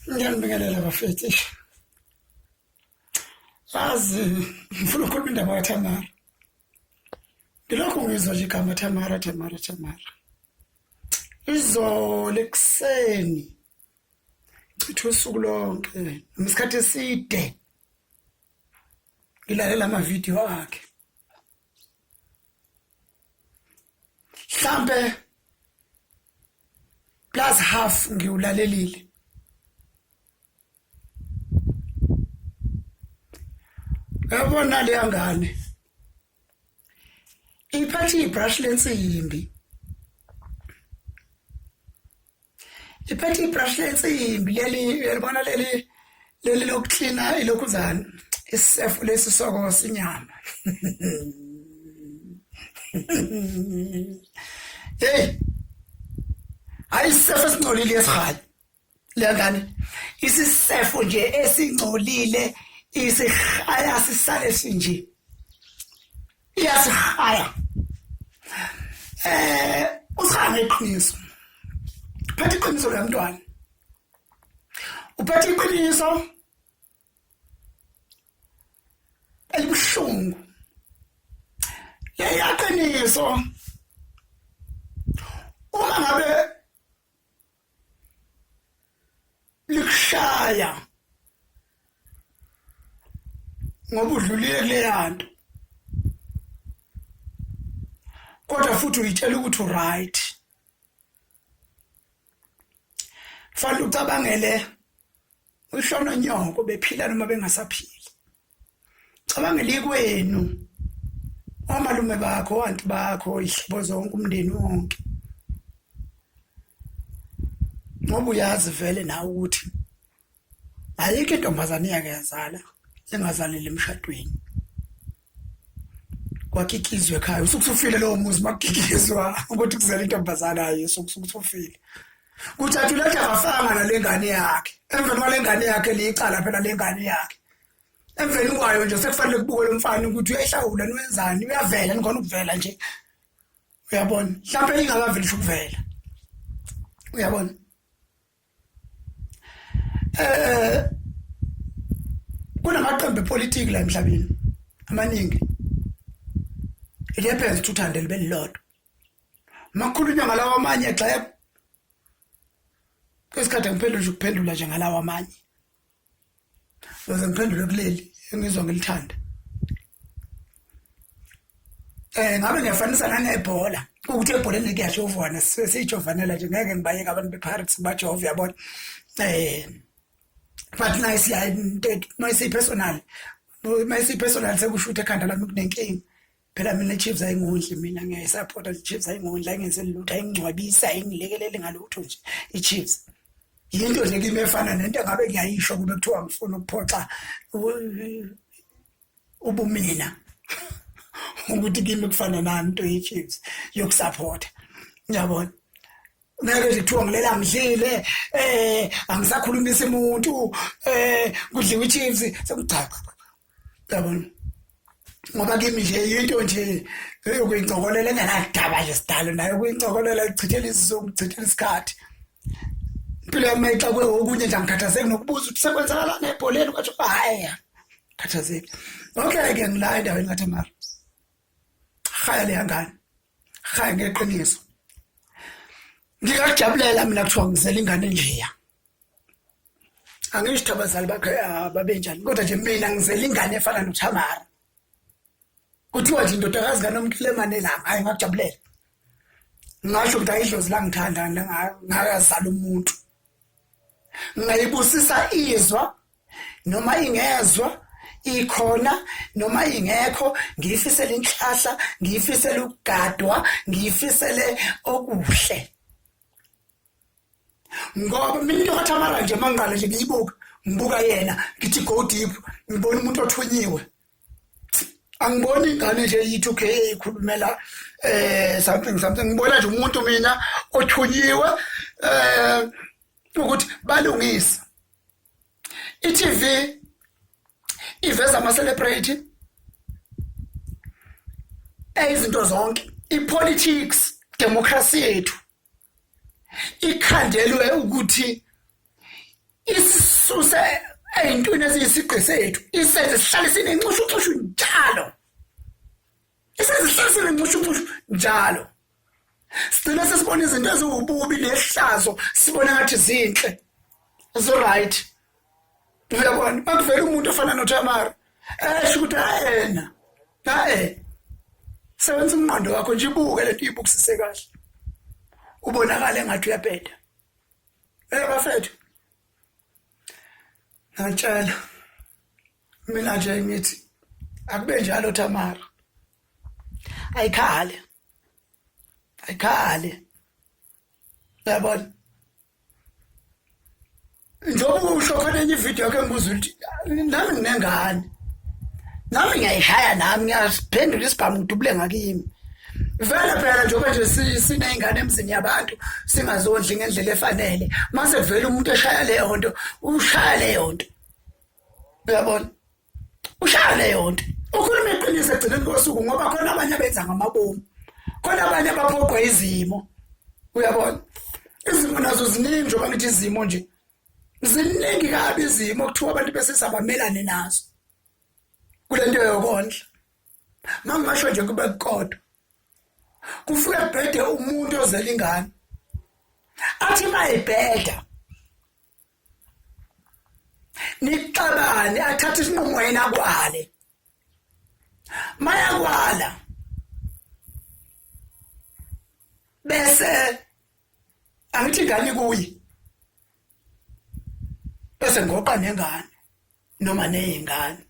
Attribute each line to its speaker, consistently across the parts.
Speaker 1: Ngiyanibingelela bafethu. Yazi ngifuna ukukhuluma indaba kaThamara. Ngilokhu ngizwa nje igama Thamara. Izolo ekuseni chitha usuku lonke ngesikhathi eside ngilalela amavidiyo akhe. Mhlambe plus half ngiwulalelile. Yabona le ngane iphathi ibrush lensimbi. Iphathi ibrush lensimbi leli yabona leli lokucleana ilokhuzana isisefu lesisoko sinyama. Hey, ayisisefu esingcolile esikhaya. Le ngane isisefu nje esingcolile isikhaya sisale sinje. Iyasikhaya. Usihanga iqiniso. Phethe iqiniso lomntwana. Uphethe iqiniso elibuhlungu. Yaqiniso. Uma ngabe likushaya ngoba udlulile kule yanto. Kodwa futhi uyitshela ukuthi right. Fanele ucabangele ushona nyoko bephila noma bengasaphili. Cabangele kwenu. Omalume bakho, anti bakho, ihlobo zonke umndeni wonke. Ngoba uyazi vele nawe ukuthi ayikho intombazane yake yazala engazalile emshadweni. Kwakikizwe ekhaya usukusufile lowo muzi makikizwa ukuthi kuzela intombazana yayo usukusufile. Kuthatha ulethe afanga nalengane yakhe. Emveni kwalengane yakhe liyicala phela lengane yakhe. Emveni kwayo nje sekufanele kubuke lo mfana ukuthi uyahlawula niwenzani uyavela nikhona ukuvela nje. Uyabona mhlawumbe ingakaveli ukuvela. Uyabona kunamaqembu epolitiki la emhlabeni amaningi. It happens to thanda libelilodwa. Makhulunywa ngalawa amanye xa kwesikhathi ngiphendula nje ngalawa amanye. Bese ngiphendule kuleli engizwa ngilithanda. Ngabe ngiyafanisa nangebhola. Ukuthi ebholeni kuyajovana sesijovanela nje ngeke ngibayeke abantu bePirates bajove yabona. But nice ya my personal sekushuthi ekhanda lami kunenkinga. Phela mina Chiefs ayingondli mina ngiyayisupport iChiefs ayingondli ayingenze lutho ayingcwabisa ayingilekelele ngalutho nje iChiefs. Yinto nje kimi efana nento ngabe ngiyayisho kube kuthiwa ngifuna ukuphoxa ubumina. Ukuthi kimi kufana nani into yeChiefs yokusupport. Ngiyabona. Ngeke nje kuthiwa ngilela ngidlile angisakhulumisa umuntu kudliwa iChiefs sekuchacha. Yabona. Ngoba kimi nje into nje eyokuyincokolela engenadaba nje sidalo nayo kuyincokolela ichithela isizungu ichithela isikhathi. Impilo yami xa okunye nje angikhathazeki nokubuza ukuthi sekwenzakala nebholeni kwathi hayi khathazeki. Okay ke ngila endaweni kaThamara. Khaya le ngane. Khaya ngeqiniso. Ngikajabulela mina kuthiwa ngizela ingane njeya. Angisho abazali bakhe babenjani kodwa nje mina ngizela ingane efana noThamara. Kuthiwa nje indodakazi kaNomkhilemane la hayi ngakujabulela. Ngasho ukuthi ayidlozi la ngithanda ngakazala umuntu. Ngayibusisa izwa noma ingezwa ikhona noma ingekho ngiyifisela inhlahla ngiyifisela ukugadwa ngiyifisele okuhle. Ngoba mina into kaThamara nje mangqala nje ngibuka yena ngithi go deep ngibona umuntu othunyiwe. Angiboni ingane nje yi2K ikhulumela something ngibona nje umuntu mina othunyiwe ukuthi balungisa. iTV iveza ama celebrity izinto zonke ipolitics democracy yethu ikhandelwe ukuthi isisuse ey'ntweni eziyisigqi sethu isenze sihlale sinenxushunxushu njalo isenze sihlale sinenxushunxushu njalo sigcina sesibona izinto eziwububi nehlazo sibona ngathi zinhle right uyabona akuvela umuntu ofana noThamara esho ukuthi ayena sebenza umqondo wakho nje ibuke lento ibukisise kahle ubonakala engathi uyaphetha bafethu ngitshela mina nje ngithi akube njalo Thamara ayikhale yabona njengoba usho khona enye ividiyo yakhe ngibuza ukuthi nami nginengane nami ngiyayishaya nami ngiyasiphendula isibhamu ngidubule ngakimi vele phela njengoba nje siney'ngane emzini yabantu singazondli ngendlela efanele mase kuvela umuntu eshaya leyo nto ushaya leyo nto uyabona ushaya leyo nto ukhuluma iqiniso egcineni kosuku ngoba khona abanye abenza ngamabomu khona abanye abaphoqwa izimo uyabona izimo nazo ziningi njengoba ngithi izimo nje ziningi kabi izimo kuthiwa abantu besesabamelane nazo kule nto yokondla mangasho nje kube kodwa kufike kubhede umuntu ozela ingane athi mayibheda nixabane athathe isinqumo yena kwale mayakwala bese angithi ingane kuyi bese ngoqa nengane noma nezingane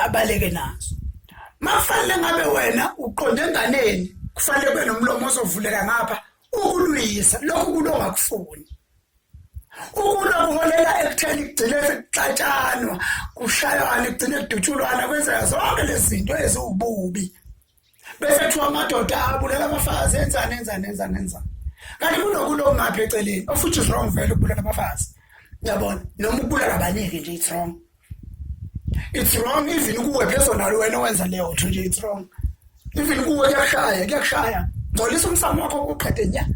Speaker 1: abaleke nazo mafanele ngabe wena uqonde enganeni kufanele kube nomlomo ozovuleka ngapha ukulwisa lokhu kulongakufuni ukulokuholela ekutheni kugcine sekuxatshanwa kushaywana kugcine kudutshulwana kwenzeka zonke lezi zinto eziwububi bese kuthiwa amadoda abulela abafazi enzani kanti kunokuloko ngapha eceleni futhi is wrong vele ukubulela abafazi uyabona noma ukubulala abaningi nje it's wrong even kuwe personal wena wenza leyo nto nje it's wrong even kuwe kuyakushaya ngcolisa umsamo wakho uqede nya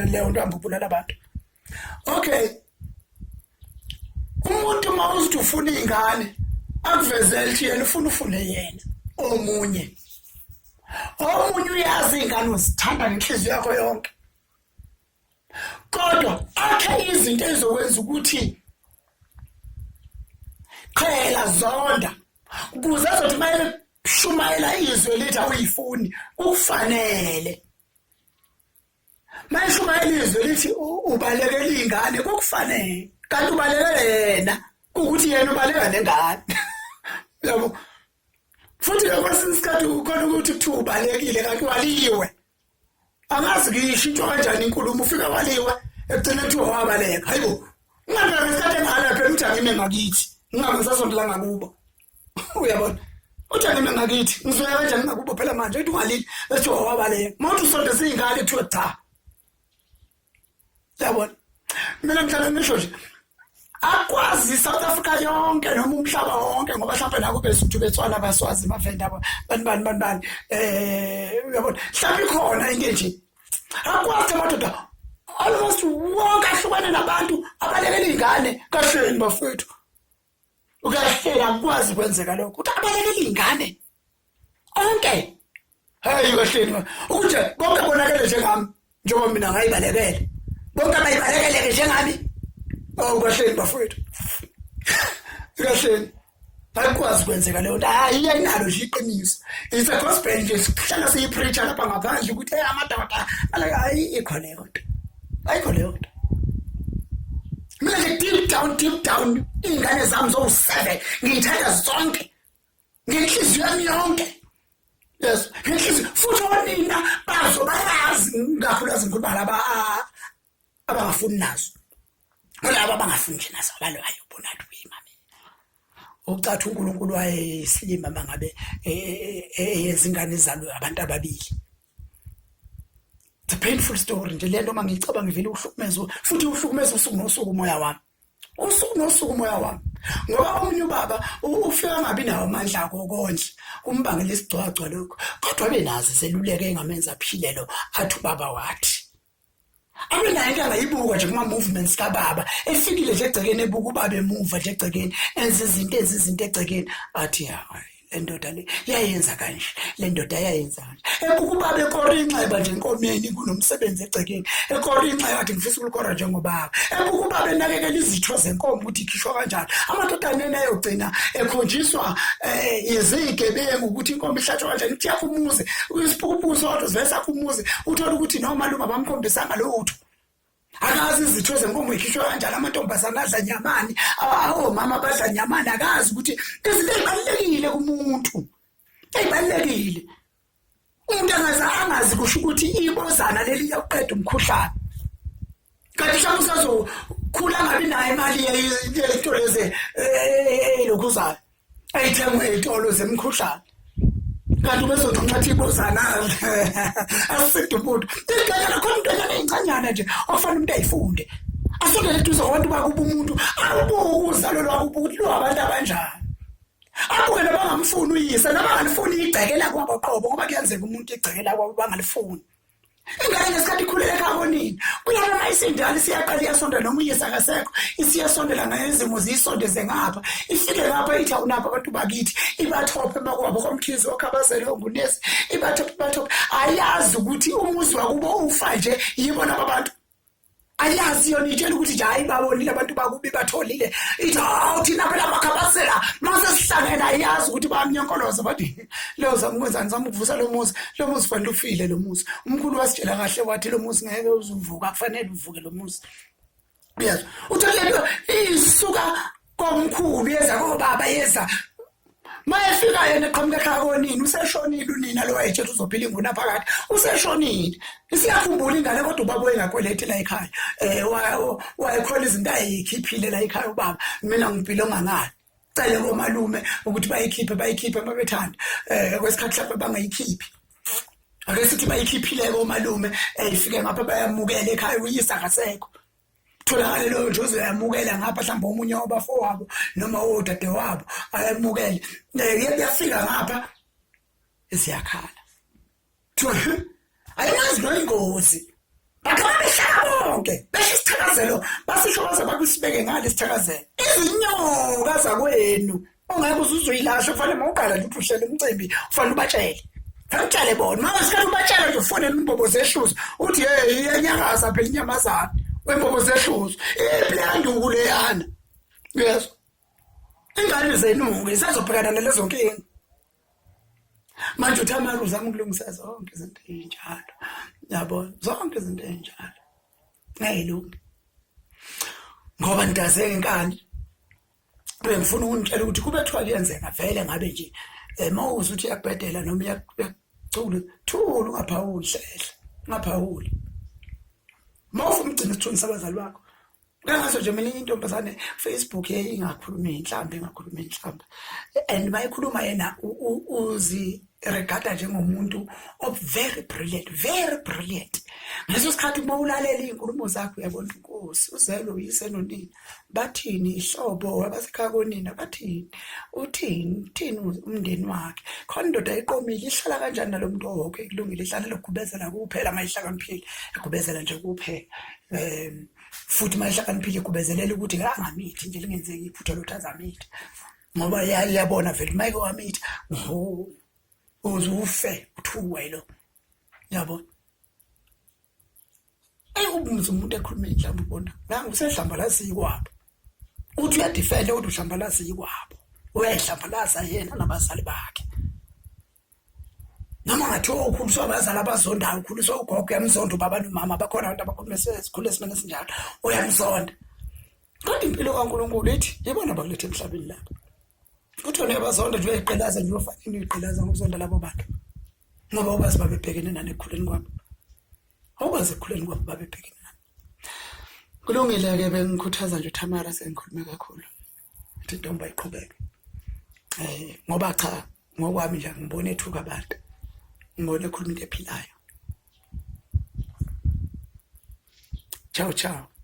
Speaker 1: leyo nto ambubulala abantu okay umuntu mawuzithi ufuna ingane akuvezele ukuthi yena ufune yena omunye uyazi ingane uzithanda ngenhliziyo yakho yonke kodwa akhe izinto ezokwenza ukuthi qhela zonda ukuze azothi maye shumayela izwe lithi awuyifuni ukufanele maye shumayela izwe lithi ubalekela ingane kukufanele kanti ubalekela yena ukuthi yena ubaleka nengane yabo futhi lokwasinsikhathi ukhona ukuthi kuthiwa ubalekile kanti waliwe angazi ngisho into kanjani inkulumo ufika waliwe ekugcina kuthiwa wabaleka hayibo ungabe ngesikhathi engala phela uthi angime ngakithi ngabe ngisasondela ngakubo uyabona uthi angime ngakithi ngizoya kanjani ngakubo phela manje uthi ungalili bese wabaleka mawuthi usonde singane kuthiwa cha yabona mina ngihlala ngisho nje akwazi South Africa yonke noma umhlaba wonke ngoba mhlawumbe nako besithu betswana baswazi mafenda bani uyabona mhlawumbe ikhona into nje akwazi amadoda almost wonke ahlukane nabantu abalekela ingane kahleni bafethu ukahlela akwazi kwenzeka lokho uthi abalekela ingane onke hayi kahleni ukuthi bonke bonakele njengami njengoba mina ngayibalekela bonke abayibalekele njengami kahleni bafethu kahleni akwazi kwenzeka leyo nto hayi ayinalo nje iqiniso it's a gospel nje sihlala siyipreacher lapha ngaphandle ukuthi amadoda hayi ikho leyo nto ayikho leyo nto mina nje deep down ingane zami zo7 ngiyithanda zonke ngenhliziyo yami yonke yes ngenhliziyo futhi onina bayazi ngakhulazi ngikhuluma laba abangafuni nazo laba abangafuni nje nazo balwayo bona ukuthi mami ucatha uNkulunkulu wayesilima mangabe ezingane zalo abantu ababili it's a painful story nje lento mangicabanga ngivele uhlukumezwe futhi uhlukumezwe usuku nosuku umoya wami ngoba omunye ubaba ufika ngabi nawo amandla akho konje kumbangela isigcwagcwa lokho kodwa benazi seluleke engamenza aphile lo athi ubaba wathi abe naye into angayibuka nje kuma-movements kababa efikile nje egcekeni ebuka ubaba emuva nje egcekeni enza izinto egcekeni athi hayi le ndoda le yayenza kanje le ndoda yayenza kanje ebuka ubaba ekora inxeba nje enkomeni kunomsebenzi egcekeni ekora inxeba athi ngifisa ukulikora njengobaba ebuka ubaba enakekela izitho zenkomo ukuthi ikhishwa kanjani amadodana ayogcina ekhonjiswa izigebengu ukuthi inkomo ihlatshwa kanjani uthi yakho umuzi uyisiphukuphuku sodwa zivesa kumuzi uthola ukuthi nomalume abamkhombisanga lutho akazi izitho zenkomo ikhishwa kanjani amantombazana adla nyamani omama badla nyamani akazi ukuthi izinto ezibalulekile kumuntu ezibalulekile umuntu angazi kusho ukuthi ibozana leli yaqeda umkhuhlane kanti mhlawumbe usazokhula ngabi nayo imali yento leze lokhuzayo ayithengwe ezitolo zemkhuhlane kanti bezonqathi ibozana asiside umuntu igcana khona intonyana ezincanyana nje ofana umuntu ayifunde asondele eduze kwabantu bakuba umuntu abuke uzalo lwakuba ukuthi lo abantu abanjani abuke nabangamfuni uyise nabangalifuni igcekela kwabo qobo ngoba kuyenzeka umuntu igcekela kwabo bangalifuni ingane ngesikhathi ikhulele ekhaya kuyaba mayisindala siyaqala iyasonda noma uyise akasekho isiyasondela ngezimo ziyisondeze ngapha ifike ngapha ithi awunapha abantu bakithi ibathophe makwabo komkhizi okhabazele ongunesi ibathophe ayazi ukuthi umuzi wakubo ufa nje yibona abantu ayazi yona itshela ukuthi nje hayi babonile abantu bakubi batholile ithi thina phela makhabazela mase sihlangena ayazi ukuthi bayamnyonkoloza bathi loza ngwenzani zama ukuvusa lo muzi fanele ufile lo muzi umkhulu wasitshela kahle wathi lo muzi ngeke uzuvuka kufanele uvuke lo muzi yes utholile isuka komkhulu yeza kobaba yeza mayefika yena eqhamuka ekhaya konini useshonile unina lo wayetshela uzophila inguna phakathi useshonile isiyakhumbula ingane kodwa ubaba engakwelethi la ekhaya wayekhola izinto ayikhiphile la ekhaya ubaba mina ngiphile ongangani cele komalume ukuthi bayikhiphe mabethanda kwesikhathi lapho bangayikhiphi ake sithi bayikhiphile komalume ifike ngapha bayamukela ekhaya uyisa akasekho tholakale lo nje uzayamukela ngapha mhlawumbe omunye wabafowabo noma odade wabo ayamukele yafika ngapha isiyakhala ayinazi noyingozi bakhala behlala bonke besho isithakazelo basisho baze bakusibeke ngale isithakazelo izinyoka zakwenu ongeke uzuzoyilasha kufanele mawuqala nje uphushele umcimbi kufanele ubatshele Fanele bona masikhathi ubatshela nje ufonela umbhobo zehluzo uthi hey iyanyakaza phela inyamazana wembobo zehluzo iplandu leyana yes ingane zenuke isazobhekana nalezo nkingi manje uThamaru uzama ukulungisa zonke izinto ezinjalo yabona zonke izinto ezinjalo ngayilungi ngoba nidazeke inkani bengifuna ukunitshela ukuthi kube kuthiwa kuyenzeka vele ngabe nje mawuze uthi yakubhedela noma uyacula thulu ungaphawuli hlehla ungaphawuli mawufuna ugcina isithunzi sabazali bakho kangaso nje mina intombazane Facebook ingakhuluma inhlambe and mayikhuluma yena uzi regada njengomuntu of very brilliant ngaso sikhathi uma ulalela izinkulumo zakho uyabona inkosi uzelo uyise nonini bathini ihlobo abasekhaya konina bathini uthini umndeni wakhe khona indoda iqomile ihlala kanjani nalomuntu wonke kulungile ihlala lokugubezela kuphela mayihlakaniphile egubezela nje kuphela futhi mayihlakaniphile kubezelela ukuthi angamithi nje lingenzeki iphutha lothazamithi ngoba yabona vele mayike wamithi uzufe uthuwe lo yabona ayubumza umuntu ekhuluma inhlambe ubona nangusehlambalazi yikwabo uthi uyadefend uthi uhlambalazi yikwabo uyahlambalaza yena nabazali bakhe noma ngathi ukhuliswa abazali abazondayo ukhuliswa ugogo yamzonda baba nomama bakhona abantu abakhuluma sesikhule esimene sinjalo uyamzonda kodwa impilo kaNkulunkulu ithi yibona bakulethe emhlabeni lapha kuthiwa nebazonda nje uyayiqelaza nje ufanele uyiqelaza ngokuzonda labo bantu ngoba ubazi babebhekene nani ekukhuleni kwabo awubazi ekukhuleni kwabo babebhekene nani kulungile ke bengikhuthaza nje uThamara sengikhulume kakhulu ithi ntombi ayiqhubeke ngoba cha ngokwami nje ngibone ethuka abantu ngibone ekhuluma into ephilayo ciao